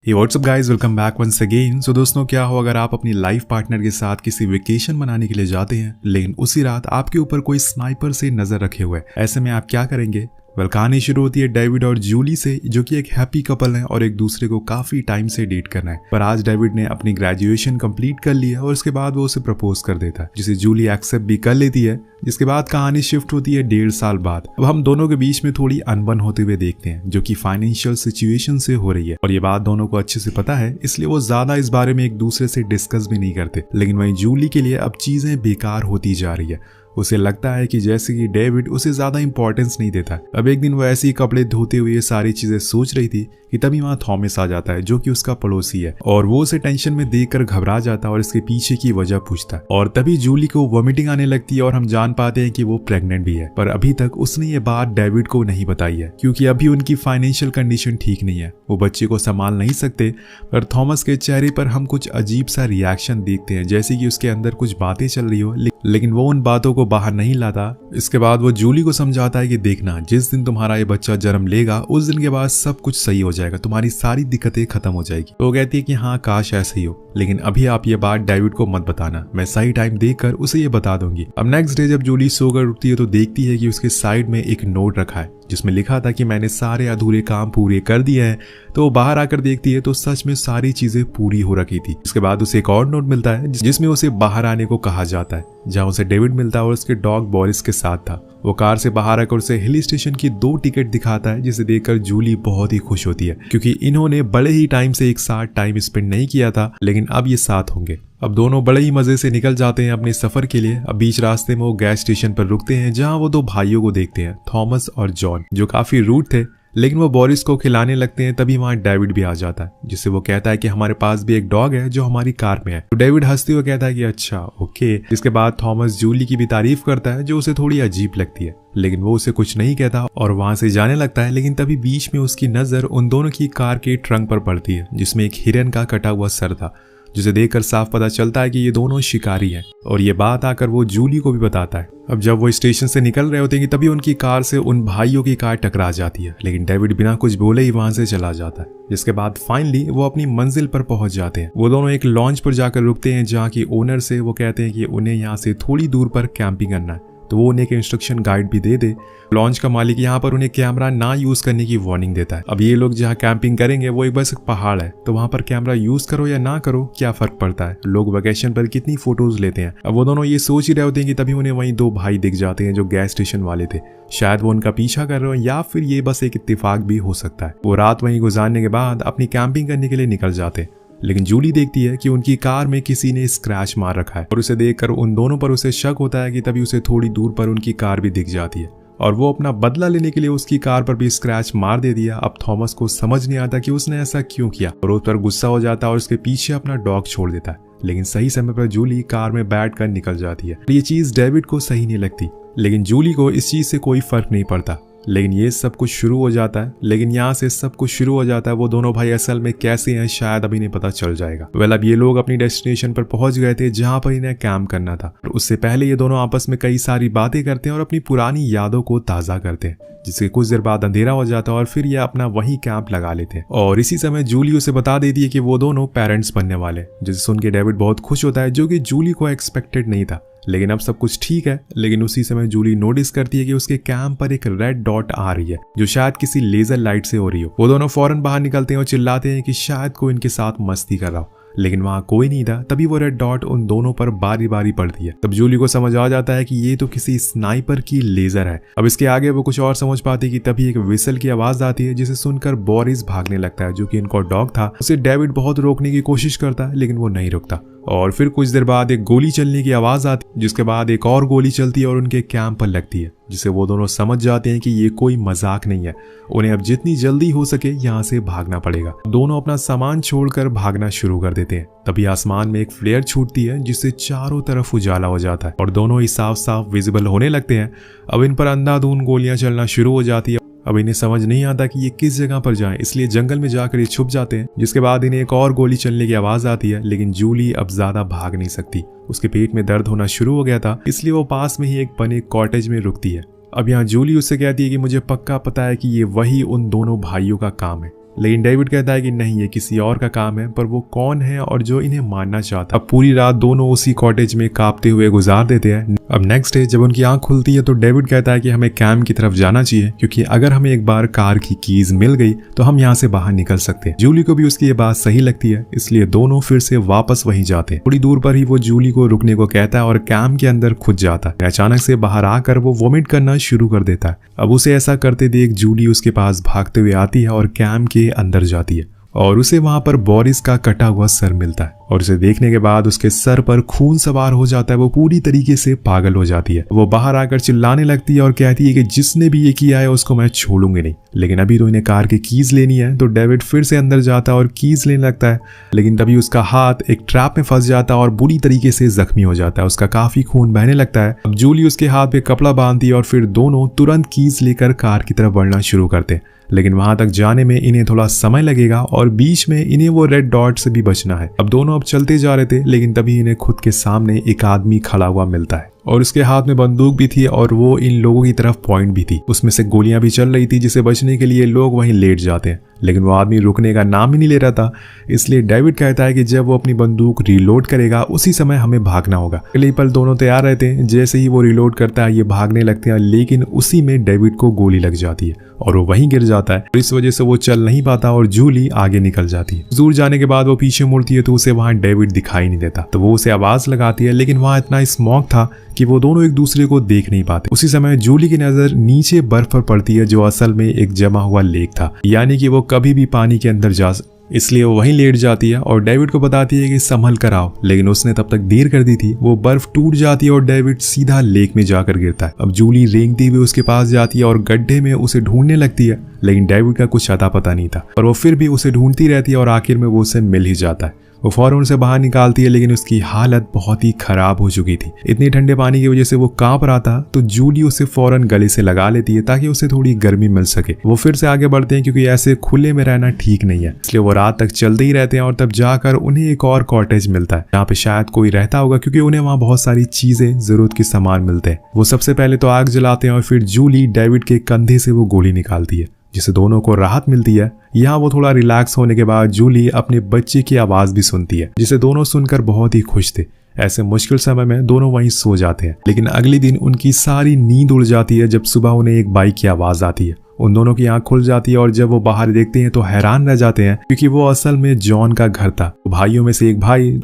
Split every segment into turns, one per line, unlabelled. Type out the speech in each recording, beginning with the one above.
हे what's up guys, welcome back once again. So दोस्तों, क्या हो अगर आप अपनी लाइफ पार्टनर के साथ किसी वेकेशन मनाने के लिए जाते हैं, लेकिन उसी रात आपके ऊपर कोई स्नाइपर से नजर रखे हुए है। ऐसे में आप क्या करेंगे? कहानी शुरू होती है डेविड और जूली से, जो कि एक हैप्पी कपल है और एक दूसरे को काफी टाइम से डेट करना है। पर आज डेविड ने अपनी ग्रेजुएशन कंप्लीट कर ली है और उसके बाद वो उसे प्रपोज कर देता है, जिसे जूली एक्सेप्ट भी कर लेती है। जिसके बाद कहानी शिफ्ट होती है 1.5 साल बाद। अब हम दोनों के बीच में थोड़ी अनबन होते हुए देखते हैं, जो कि फाइनेंशियल सिचुएशन से हो रही है और ये बात दोनों को अच्छे से पता है, इसलिए वो ज्यादा इस बारे में एक दूसरे से डिस्कस भी नहीं करते। लेकिन वहीं जूली के लिए अब चीजें बेकार होती जा रही है। उसे लगता है कि जैसे कि डेविड उसे ज्यादा इंपॉर्टेंस नहीं देता। अब एक दिन वो ऐसे ही कपड़े धोते हुए ये सारी चीजें सोच रही थी कि तभी वहां थॉमस आ जाता है, जो कि उसका पड़ोसी है, और वो उसे टेंशन में देखकर घबरा जाता है और इसके पीछे की वजह पूछता है। और तभी जूली को वॉमिटिंग आने लगती है और हम जान पाते हैं कि वो प्रेग्नेंट भी है। पर अभी तक उसने ये बात डेविड को नहीं बताई है, क्योंकि अभी उनकी फाइनेंशियल कंडीशन ठीक नहीं है, वो बच्चे को संभाल नहीं सकते। पर थॉमस के चेहरे पर हम कुछ अजीब सा रिएक्शन देखते हैं, जैसे कि उसके अंदर कुछ बातें चल रही हो, लेकिन वो उन बातों को बाहर नहीं लाता। इसके बाद वो जूली को समझाता है कि देखना, जिस दिन तुम्हारा ये बच्चा जन्म लेगा उस दिन के बाद सब कुछ सही हो जाएगा, तुम्हारी सारी दिक्कतें खत्म हो जाएगी। तो वो कहती है कि हाँ, काश ऐसा ही हो, लेकिन अभी आप ये बात डेविड को मत बताना, मैं सही टाइम देखकर उसे ये बता दूंगी। अब नेक्स्ट डे जब जूली सोकर उठती है तो देखती है कि उसके साइड में एक नोट रखा है, जिसमें लिखा था कि मैंने सारे अधूरे काम पूरे कर दिए हैं। तो वो बाहर आकर देखती है तो सच में सारी चीजें पूरी हो रखी थी। इसके बाद उसे एक और नोट मिलता है जिसमें उसे बाहर आने को कहा जाता है, जहां उसे डेविड मिलता है और उसके डॉग बोरिस के साथ था। वो कार से बाहर आकर उसे हिल स्टेशन की 2 टिकट दिखाता है, जिसे देखकर जूली बहुत ही खुश होती है, क्योंकि इन्होंने बड़े ही टाइम से एक साथ टाइम स्पेंड नहीं किया था, लेकिन अब ये साथ होंगे। अब दोनों बड़े ही मजे से निकल जाते हैं अपने सफर के लिए। अब बीच रास्ते में वो गैस स्टेशन पर रुकते हैं, जहां वो 2 भाइयों को देखते हैं, थॉमस और जॉन, जो काफी रूड थे, लेकिन वो बोरिस को खिलाने लगते हैं। तभी वहां डेविड भी आ जाता है, जिससे वो कहता है कि हमारे पास भी एक डॉग है जो हमारी कार में है। तो डेविड हंसते हुए कहता है कि अच्छा, ओके। इसके बाद थॉमस जूली की भी तारीफ करता है, जो उसे थोड़ी अजीब लगती है, लेकिन वो उसे कुछ नहीं कहता और वहां से जाने लगता है। लेकिन तभी बीच में उसकी नजर उन दोनों की कार के ट्रंक पर पड़ती है, जिसमें एक हिरन का कटा हुआ सर था, जिसे देखकर साफ पता चलता है कि ये दोनों शिकारी हैं। और ये बात आकर वो जूली को भी बताता है। अब जब वो स्टेशन से निकल रहे होते हैं कि तभी उनकी कार से उन भाइयों की कार टकरा जाती है, लेकिन डेविड बिना कुछ बोले ही वहां से चला जाता है। जिसके बाद फाइनली वो अपनी मंजिल पर पहुंच जाते हैं। वो दोनों एक लॉन्च पर जाकर रुकते हैं, जहाँ की ओनर से वो कहते हैं कि उन्हें यहाँ से थोड़ी दूर पर कैंपिंग करना है। तो वो उन्हें एक इंस्ट्रक्शन गाइड भी दे दे। लॉन्च का मालिक यहाँ पर उन्हें कैमरा ना यूज करने की वार्निंग देता है। अब ये लोग जहाँ कैंपिंग करेंगे वो एक बस एक पहाड़ है, तो वहां पर कैमरा यूज करो या ना करो क्या फर्क पड़ता है, लोग वेकेशन पर कितनी फोटोज लेते हैं। अब वो दोनों ये सोच ही रहे होते हैं कि तभी उन्हें वहीं 2 भाई दिख जाते हैं जो गैस स्टेशन वाले थे। शायद वो उनका पीछा कर रहे हो या फिर ये बस एक इत्तेफाक भी हो सकता है। वो रात वहीं गुजारने के बाद अपनी कैंपिंग करने के लिए निकल जाते हैं, लेकिन जूली देखती है कि उनकी कार में किसी ने स्क्रैच मार रखा है और उसे देखकर उन दोनों पर उसे शक होता है कि तभी उसे थोड़ी दूर पर उनकी कार भी दिख जाती है और वो अपना बदला लेने के लिए उसकी कार पर भी स्क्रैच मार दे दिया। अब थॉमस को समझ नहीं आता कि उसने ऐसा क्यों किया और उस पर गुस्सा हो जाता है और उसके पीछे अपना डॉग छोड़ देता है। लेकिन सही समय पर जूली कार में बैठकर निकल जाती है। ये चीज डेविड को सही नहीं लगती, लेकिन जूली को इस चीज से कोई फर्क नहीं पड़ता। लेकिन ये सब कुछ शुरू हो जाता है, लेकिन यहाँ से सब कुछ शुरू हो जाता है। वो दोनों भाई असल में कैसे हैं शायद अभी नहीं पता चल जाएगा। अब ये लोग अपनी डेस्टिनेशन पर पहुंच गए थे, जहाँ पर इन्हें कैंप करना था। और उससे पहले ये दोनों आपस में कई सारी बातें करते हैं और अपनी पुरानी यादों को ताजा करते हैं, जिसके कुछ देर बाद अंधेरा हो जाता है और फिर ये अपना वही कैंप लगा लेते हैं। और इसी समय जूली उसे बता देती है कि वो दोनों पेरेंट्स बनने वाले, जिसे सुन के डेविड बहुत खुश होता है, जो कि जूली को एक्सपेक्टेड नहीं था। लेकिन अब सब कुछ ठीक है। लेकिन उसी समय जूली नोटिस करती है कि उसके कैंप पर एक रेड डॉट आ रही है, जो शायद किसी लेजर लाइट से हो रही हो। वो दोनों फौरन बाहर निकलते हैं और चिल्लाते हैं कि शायद कोई इनके साथ मस्ती कर रहा हो, लेकिन वहां कोई नहीं था। तभी वो रेड डॉट उन दोनों पर बारी बारी पड़ती है। तब जूली को समझ आ जाता है कि ये तो किसी स्नाइपर की लेजर है। अब इसके आगे वो कुछ और समझ पाती कि तभी एक विसल की आवाज आती है, जिसे सुनकर बोरिस भागने लगता है, जो कि इनका डॉग था। उसे डेविड बहुत रोकने की कोशिश करता है, लेकिन वो नहीं रुकता। और फिर कुछ देर बाद एक गोली चलने की आवाज आती है, जिसके बाद एक और गोली चलती है और उनके कैंप पर लगती है, जिसे वो दोनों समझ जाते हैं कि ये कोई मजाक नहीं है। उन्हें अब जितनी जल्दी हो सके यहाँ से भागना पड़ेगा। दोनों अपना सामान छोड़कर भागना शुरू कर देते हैं। तभी आसमान में एक फ्लेयर छूटती है, जिससे चारों तरफ उजाला हो जाता है और दोनों ही साफ साफ विजिबल होने लगते हैं। अब इन पर अंधाधुंध गोलियां चलना शुरू हो जाती है। अब इन्हें समझ नहीं आता कि ये किस जगह पर जाएं, इसलिए जंगल में जाकर ये छुप जाते हैं। जिसके बाद इन्हें एक और गोली चलने की आवाज आती है, लेकिन जूली अब ज्यादा भाग नहीं सकती। उसके पेट में दर्द होना शुरू हो गया था, इसलिए वो पास में ही एक बने कॉटेज में रुकती है। अब यहाँ जूली उससे कहती है कि मुझे पक्का पता है कि ये वही उन दोनों भाइयों का काम है, लेकिन डेविड कहता है कि नहीं, ये किसी और का काम है, पर वो कौन है और जो इन्हें मारना चाहता। अब पूरी रात दोनों उसी कॉटेज में कांपते हुए गुजार देते हैं। अब नेक्स्ट डे जब उनकी आंख खुलती है तो डेविड कहता है कि हमें कैंप की तरफ जाना चाहिए, क्योंकि अगर हमें एक बार कार की कीज मिल गई तो हम यहाँ से बाहर निकल सकते हैं। जूली को भी उसकी ये बात सही लगती है, इसलिए दोनों फिर से वापस वहीं जाते हैं। थोड़ी दूर पर ही वो जूली को रुकने को कहता है और कैंप के अंदर खुद जाता है। अचानक से बाहर आकर वो वॉमिट करना शुरू कर देता है। अब उसे ऐसा करते देख जूली उसके पास भागते हुए आती है और कैंप के अंदर जाती है और उसे वहां पर बोरिस का कटा हुआ सर मिलता है और उसे देखने के बाद उसके सर पर खून सवार हो जाता है। वो पूरी तरीके से पागल हो जाती है। वो बाहर आकर चिल्लाने लगती है और कहती है कि जिसने भी ये किया है उसको मैं छोड़ूंगी नहीं। लेकिन अभी तो इन्हें कार की कीज लेनी है। तो डेविड फिर से अंदर जाता है और कीज लेने लगता है, लेकिन तभी उसका हाथ एक ट्रैप में फंस जाता है और बुरी तरीके से जख्मी हो जाता है। उसका काफी खून बहने लगता है। अब जूली उसके हाथ पे कपड़ा बांधती है और फिर दोनों तुरंत कीज लेकर कार की तरफ बढ़ना शुरू करते हैं। लेकिन वहां तक जाने में इन्हें थोड़ा समय लगेगा और बीच में इन्हें वो रेड डॉट से भी बचना है। अब दोनों अब चलते जा रहे थे, लेकिन तभी इन्हें खुद के सामने एक आदमी खड़ा हुआ मिलता है और उसके हाथ में बंदूक भी थी और वो इन लोगों की तरफ पॉइंट भी थी। उसमें से गोलियां भी चल रही थी, जिसे बचने के लिए लोग वहीं लेट जाते हैं। लेकिन वो आदमी रुकने का नाम ही नहीं ले रहा था। इसलिए डेविड कहता है कि जब वो अपनी बंदूक रीलोड करेगा उसी समय हमें भागना होगा। अगले पल दोनों तैयार रहते हैं। जैसे ही वो रीलोड करता है ये भागने लगते हैं, लेकिन उसी में डेविड को गोली लग जाती है और वो वहीं गिर जाता है। इस वजह से वो चल नहीं पाता और जूली आगे निकल जाती है। दूर जाने के बाद वो पीछे मुड़ती है तो उसे वहां डेविड दिखाई नहीं देता। तो वो उसे आवाज लगाती है, लेकिन वहां इतना स्मॉग था कि वो दोनों एक दूसरे को देख नहीं पाते। उसी समय जूली की नजर नीचे बर्फ पर पड़ती है, जो असल में एक जमा हुआ लेक था, यानी कि वो कभी भी पानी के अंदर जा इसलिए वो वहीं लेट जाती है और डेविड को बताती है कि संभल कर आओ। लेकिन उसने तब तक देर कर दी थी। वो बर्फ टूट जाती है और डेविड सीधा लेक में जाकर गिरता है। अब जूली रेंगती हुई उसके पास जाती है और गड्ढे में उसे ढूंढने लगती है, लेकिन डेविड का कुछ अता पता नहीं था। पर वो फिर भी उसे ढूंढती रहती है और आखिर में वो उसे मिल ही जाता है। वो फौरन उसे बाहर निकालती है, लेकिन उसकी हालत बहुत ही खराब हो चुकी थी। इतने ठंडे पानी की वजह से वो कांप रहा था। तो जूली उसे फौरन गले से लगा लेती है ताकि उसे थोड़ी गर्मी मिल सके। वो फिर से आगे बढ़ते हैं, क्योंकि ऐसे खुले में रहना ठीक नहीं है। इसलिए वो रात तक चलते ही रहते हैं और तब जाकर उन्हें एक और कॉटेज मिलता है, जहाँ पे शायद कोई रहता होगा, क्योंकि उन्हें वहाँ बहुत सारी चीजें, जरूरत के सामान मिलते हैं। वो सबसे पहले तो आग जलाते हैं और फिर जूली डेविड के कंधे से वो गोली निकालती है, जिससे दोनों को राहत मिलती है। यहाँ वो थोड़ा रिलैक्स होने के बाद जूली अपने बच्चे की आवाज भी सुनती है, जिसे दोनों सुनकर बहुत ही खुश थे। ऐसे मुश्किल समय में दोनों वहीं सो जाते हैं। लेकिन अगले दिन उनकी सारी नींद उड़ जाती है जब सुबह उन्हें एक बाइक की आवाज आती है। उन दोनों की आंख खुल जाती है और जब वो बाहर देखते हैं तो हैरान रह जाते हैं, क्योंकि वो असल में जॉन का घर था। भाइयों में से एक भाई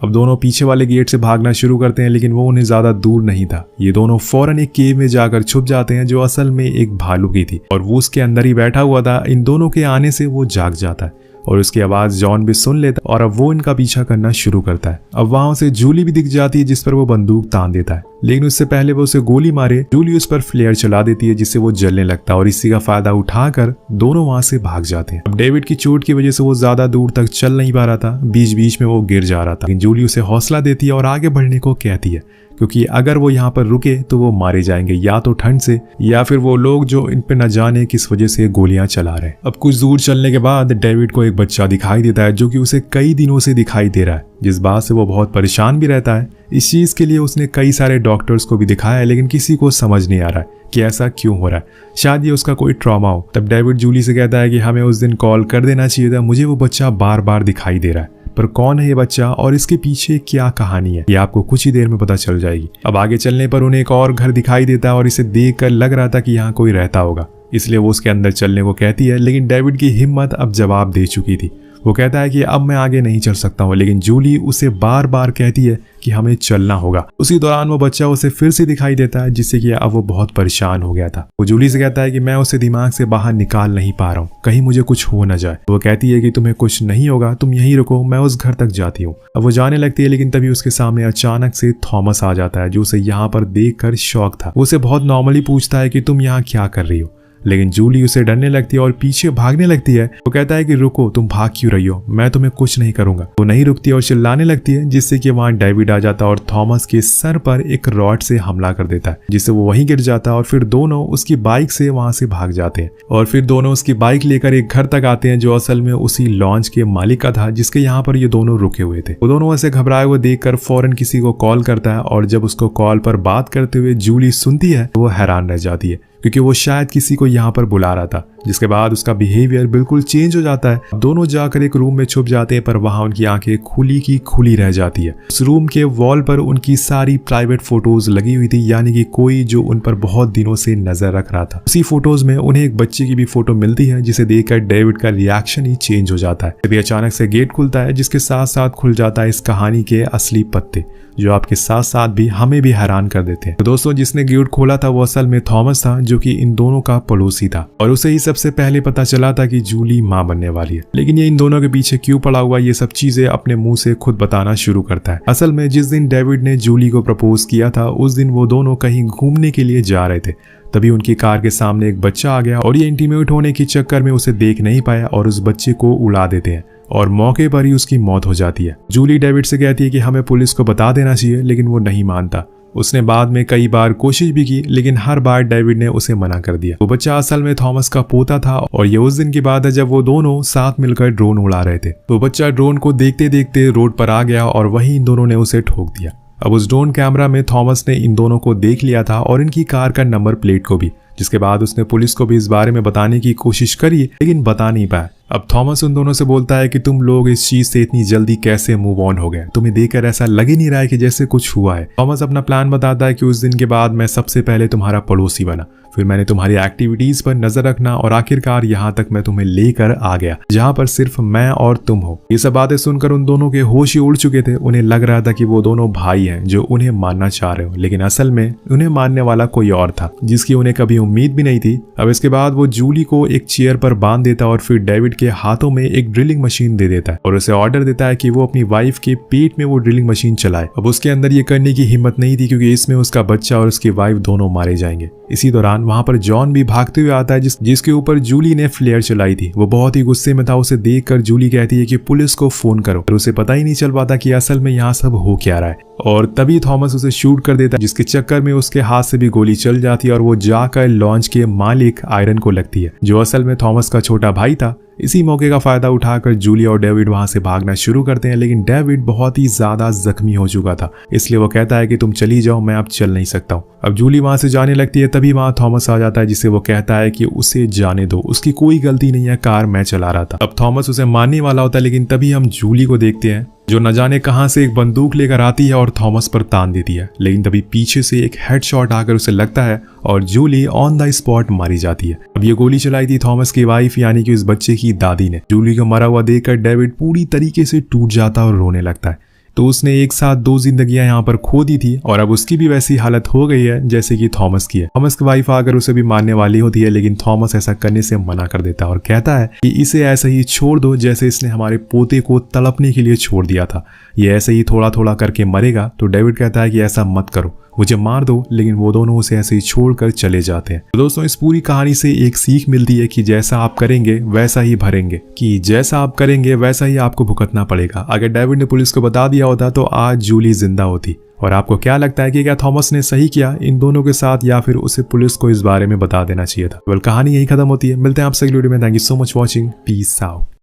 अब दोनों पीछे वाले गेट से भागना शुरू करते हैं, लेकिन वो उन्हें ज्यादा दूर नहीं था। ये दोनों फौरन एक केव में जाकर छुप जाते हैं, जो असल में एक भालू की थी और वो उसके अंदर ही बैठा हुआ था। इन दोनों के आने से वो जाग जाता है और उसकी आवाज जॉन भी सुन लेता और अब वो इनका पीछा करना शुरू करता है। अब वहां से जूली भी दिख जाती है, जिस पर वो बंदूक तान देता है, लेकिन उससे पहले वो उसे गोली मारे जूली उस पर फ्लेयर चला देती है, जिससे वो जलने लगता है और इसी का फायदा उठाकर दोनों वहां से भाग जाते हैं। अब डेविड की चोट की वजह से वो ज्यादा दूर तक चल नहीं पा रहा था। बीच बीच में वो गिर जा रहा था, लेकिन जूली उसे हौसला देती है और आगे बढ़ने को कहती है, क्योंकि अगर वो यहाँ पर रुके तो वो मारे जाएंगे, या तो ठंड से या फिर वो लोग जो इन पे न जाने किस वजह से गोलियां चला रहे हैं। अब कुछ दूर चलने के बाद डेविड को एक बच्चा दिखाई देता है, जो कि उसे कई दिनों से दिखाई दे रहा है, जिस बात से वो बहुत परेशान भी रहता है। इस चीज के लिए उसने कई सारे डॉक्टर्स को भी दिखाया है, लेकिन किसी को समझ नहीं आ रहा है कि ऐसा क्यों हो रहा है। शायद ये उसका कोई ट्रॉमा हो। तब डेविड जूली से कहता है कि हमें उस दिन कॉल कर देना चाहिए था, मुझे वो बच्चा बार बार दिखाई दे रहा है, पर कौन है ये बच्चा और इसके पीछे क्या कहानी है, ये आपको कुछ ही देर में पता चल जाएगी। अब आगे चलने पर उन्हें एक और घर दिखाई देता है और इसे देखकर लग रहा था कि यहाँ कोई रहता होगा, इसलिए वो उसके अंदर चलने को कहती है। लेकिन डेविड की हिम्मत अब जवाब दे चुकी थी। वो कहता है कि अब मैं आगे नहीं चल सकता हूँ, लेकिन जूली उसे बार बार कहती है कि हमें चलना होगा। उसी दौरान वो बच्चा उसे फिर से दिखाई देता है, जिससे कि अब वो बहुत परेशान हो गया था। वो जूली से कहता है कि मैं उसे दिमाग से बाहर निकाल नहीं पा रहा हूँ, कहीं मुझे कुछ हो न जाए। वो कहती है कि तुम्हें कुछ नहीं होगा, तुम यहीं रुको, मैं उस घर तक जाती हूँ। अब वो जाने लगती है, लेकिन तभी उसके सामने अचानक से थॉमस आ जाता है, जो उसे यहाँ पर देख कर शॉक था। वो उसे बहुत नॉर्मली पूछता है कि तुम यहाँ क्या कर रही हो, लेकिन जूली उसे डरने लगती है और पीछे भागने लगती है। वो कहता है कि रुको, तुम भाग क्यों रही हो, मैं तुम्हें कुछ नहीं करूंगा। वो नहीं रुकती और चिल्लाने लगती है, जिससे कि वहां डेविड आ जाता है और थॉमस के सर पर एक रॉड से हमला कर देता है, जिससे वो वहीं गिर जाता है और फिर दोनों उसकी बाइक से वहां से भाग जाते हैं और फिर दोनों उसकी बाइक लेकर एक घर तक आते हैं, जो असल में उसी लॉन्च के मालिक का था, जिसके यहाँ पर ये दोनों रुके हुए थे। वो दोनों ऐसे घबराए हुए देखकर फौरन किसी को कॉल करता है और जब उसको कॉल पर बात करते हुए जूली सुनती है तो वो हैरान रह जाती है, क्योंकि वो शायद किसी को यहाँ पर बुला रहा था, जिसके बाद उसका बिहेवियर बिल्कुल चेंज हो जाता है। दोनों जाकर एक रूम में छुप जाते हैं, पर वहां उनकी आंखें खुली की खुली रह जाती है। उस रूम के वॉल पर उनकी सारी प्राइवेट फोटोज लगी हुई थी, यानी कि कोई जो उन पर बहुत दिनों से नजर रख रहा था। उसी फोटोज में उन्हें एक बच्चे की भी फोटो मिलती है, जिसे देखकर डेविड का रिएक्शन ही चेंज हो जाता है। तभी अचानक से गेट खुलता है, जिसके साथ साथ खुल जाता है इस कहानी के असली पत्ते, जो आपके साथ साथ भी हमें भी हैरान कर देते हैं। तो दोस्तों, जिसने गेट खोला था वो असल में थॉमस था, जो कि इन दोनों का पड़ोसी था, और उसे ही सबसे पहले पता चला था कि जूली मां बनने वाली है। लेकिन ये इन दोनों के पीछे क्यों पड़ा हुआ, ये सब चीजें अपने मुंह से खुद बताना शुरू करता है। असल में जिस दिन डेविड ने जूली को प्रपोज किया था, उस दिन वो दोनों कहीं घूमने के लिए जा रहे थे। तभी उनकी कार के सामने एक बच्चा आ गया, और ये इंटीमेट होने के चक्कर में उसे देख नहीं पाया और उस बच्चे को उड़ा देते हैं, और मौके पर ही उसकी मौत हो जाती है। जूली डेविड से कहती है कि हमें पुलिस को बता देना चाहिए, लेकिन वो नहीं मानता। उसने बाद में कई बार कोशिश भी की, लेकिन हर बार डेविड ने उसे मना कर दिया। वो बच्चा असल में थॉमस का पोता था, और ये उस दिन की बात है जब वो दोनों साथ मिलकर ड्रोन उड़ा रहे थे। वो बच्चा ड्रोन को देखते देखते रोड पर आ गया, और वहीं इन दोनों ने उसे ठोक दिया। अब उस ड्रोन कैमरा में थॉमस ने इन दोनों को देख लिया था, और इनकी कार का नंबर प्लेट को भी, जिसके बाद उसने पुलिस को भी इस बारे में बताने की कोशिश करी, लेकिन बता नहीं पाया। अब थॉमस उन दोनों से बोलता है कि तुम लोग इस चीज से इतनी जल्दी कैसे मूव ऑन हो गए, तुम्हें देखकर ऐसा लग ही नहीं रहा है कि जैसे कुछ हुआ है। थॉमस अपना प्लान बताता है कि उस दिन के बाद मैं सबसे पहले तुम्हारा पड़ोसी बना, फिर मैंने तुम्हारी एक्टिविटीज पर नजर रखना, और आखिरकार यहाँ तक मैं तुम्हें लेकर आ गया जहाँ पर सिर्फ मैं और तुम हो। ये सब बातें सुनकर उन दोनों के होश ही उड़ चुके थे। उन्हें लग रहा था कि वो दोनों भाई हैं जो उन्हें मानना चाह रहे हो, लेकिन असल में उन्हें मानने वाला कोई और था, जिसकी उन्हें कभी उम्मीद भी नहीं थी। अब इसके बाद वो जूली को एक चेयर पर बांध देता, और फिर डेविड के हाथों में एक ड्रिलिंग मशीन दे देता है, और उसे ऑर्डर देता है कि वो अपनी वाइफ के पेट में वो ड्रिलिंग मशीन चलाए। अब उसके अंदर ये करने की हिम्मत नहीं थी, क्योंकि इसमें उसका बच्चा और उसकी वाइफ दोनों मारे जाएंगे। इसी दौरान वहां पर जॉन भी भागते हुए आता है, जिसके ऊपर जूली ने फ्लेयर चलाई थी। वो बहुत ही गुस्से में था। उसे देखकर जूली कहती है कि पुलिस को फोन करो, और उसे पता ही नहीं चल पाता कि असल में यहाँ सब हो क्या रहा है। और तभी थॉमस उसे शूट कर देता है, जिसके चक्कर में उसके हाथ से भी गोली चल जाती है, और वो जाकर लॉन्च के मालिक आयरन को लगती है, जो असल में थॉमस का छोटा भाई था। इसी मौके का फायदा उठाकर जूली और डेविड वहां से भागना शुरू करते हैं, लेकिन डेविड बहुत ही ज्यादा जख्मी हो चुका था, इसलिए वो कहता है कि तुम चली जाओ, मैं अब चल नहीं सकता हूँ। अब जूली वहां से जाने लगती है, तभी वहां थॉमस आ जाता है, जिसे वो कहता है कि उसे जाने दो, उसकी कोई गलती नहीं है, कार मैं चला रहा था। अब थॉमस उसे मारने वाला होता है, लेकिन तभी हम जूली को देखते हैं, जो न जाने कहां से एक बंदूक लेकर आती है और थॉमस पर तान देती है। लेकिन तभी पीछे से एक हेडशॉट आकर उसे लगता है, और जूली ऑन द स्पॉट मारी जाती है। अब ये गोली चलाई थी थॉमस की वाइफ, यानी कि उस बच्चे की दादी ने। जूली को मरा हुआ देखकर डेविड पूरी तरीके से टूट जाता और रोने लगता है। तो उसने एक साथ दो जिंदगियां यहाँ पर खो दी थी, और अब उसकी भी वैसी हालत हो गई है जैसे कि थॉमस की है। थॉमस की वाइफ आकर उसे भी मारने वाली होती है, लेकिन थॉमस ऐसा करने से मना कर देता है और कहता है कि इसे ऐसे ही छोड़ दो, जैसे इसने हमारे पोते को तड़पने के लिए छोड़ दिया था। ये ऐसे ही थोड़ा थोड़ा करके मरेगा। तो डेविड कहता है कि ऐसा मत करो, मुझे मार दो, लेकिन वो दोनों उसे ऐसे ही छोड़कर चले जाते हैं। तो दोस्तों, इस पूरी कहानी से एक सीख मिलती है कि जैसा आप करेंगे वैसा ही भरेंगे, कि जैसा आप करेंगे वैसा ही आपको भुगतना पड़ेगा। अगर डेविड ने पुलिस को बता दिया होता तो आज जूली जिंदा होती। और आपको क्या लगता है कि क्या थॉमस ने सही किया इन दोनों के साथ, या फिर उसे पुलिस को इस बारे में बता देना चाहिए था? कहानी यही खत्म होती है। मिलते हैं आपसे अगली वीडियो में। Thank you so much watching. Peace out.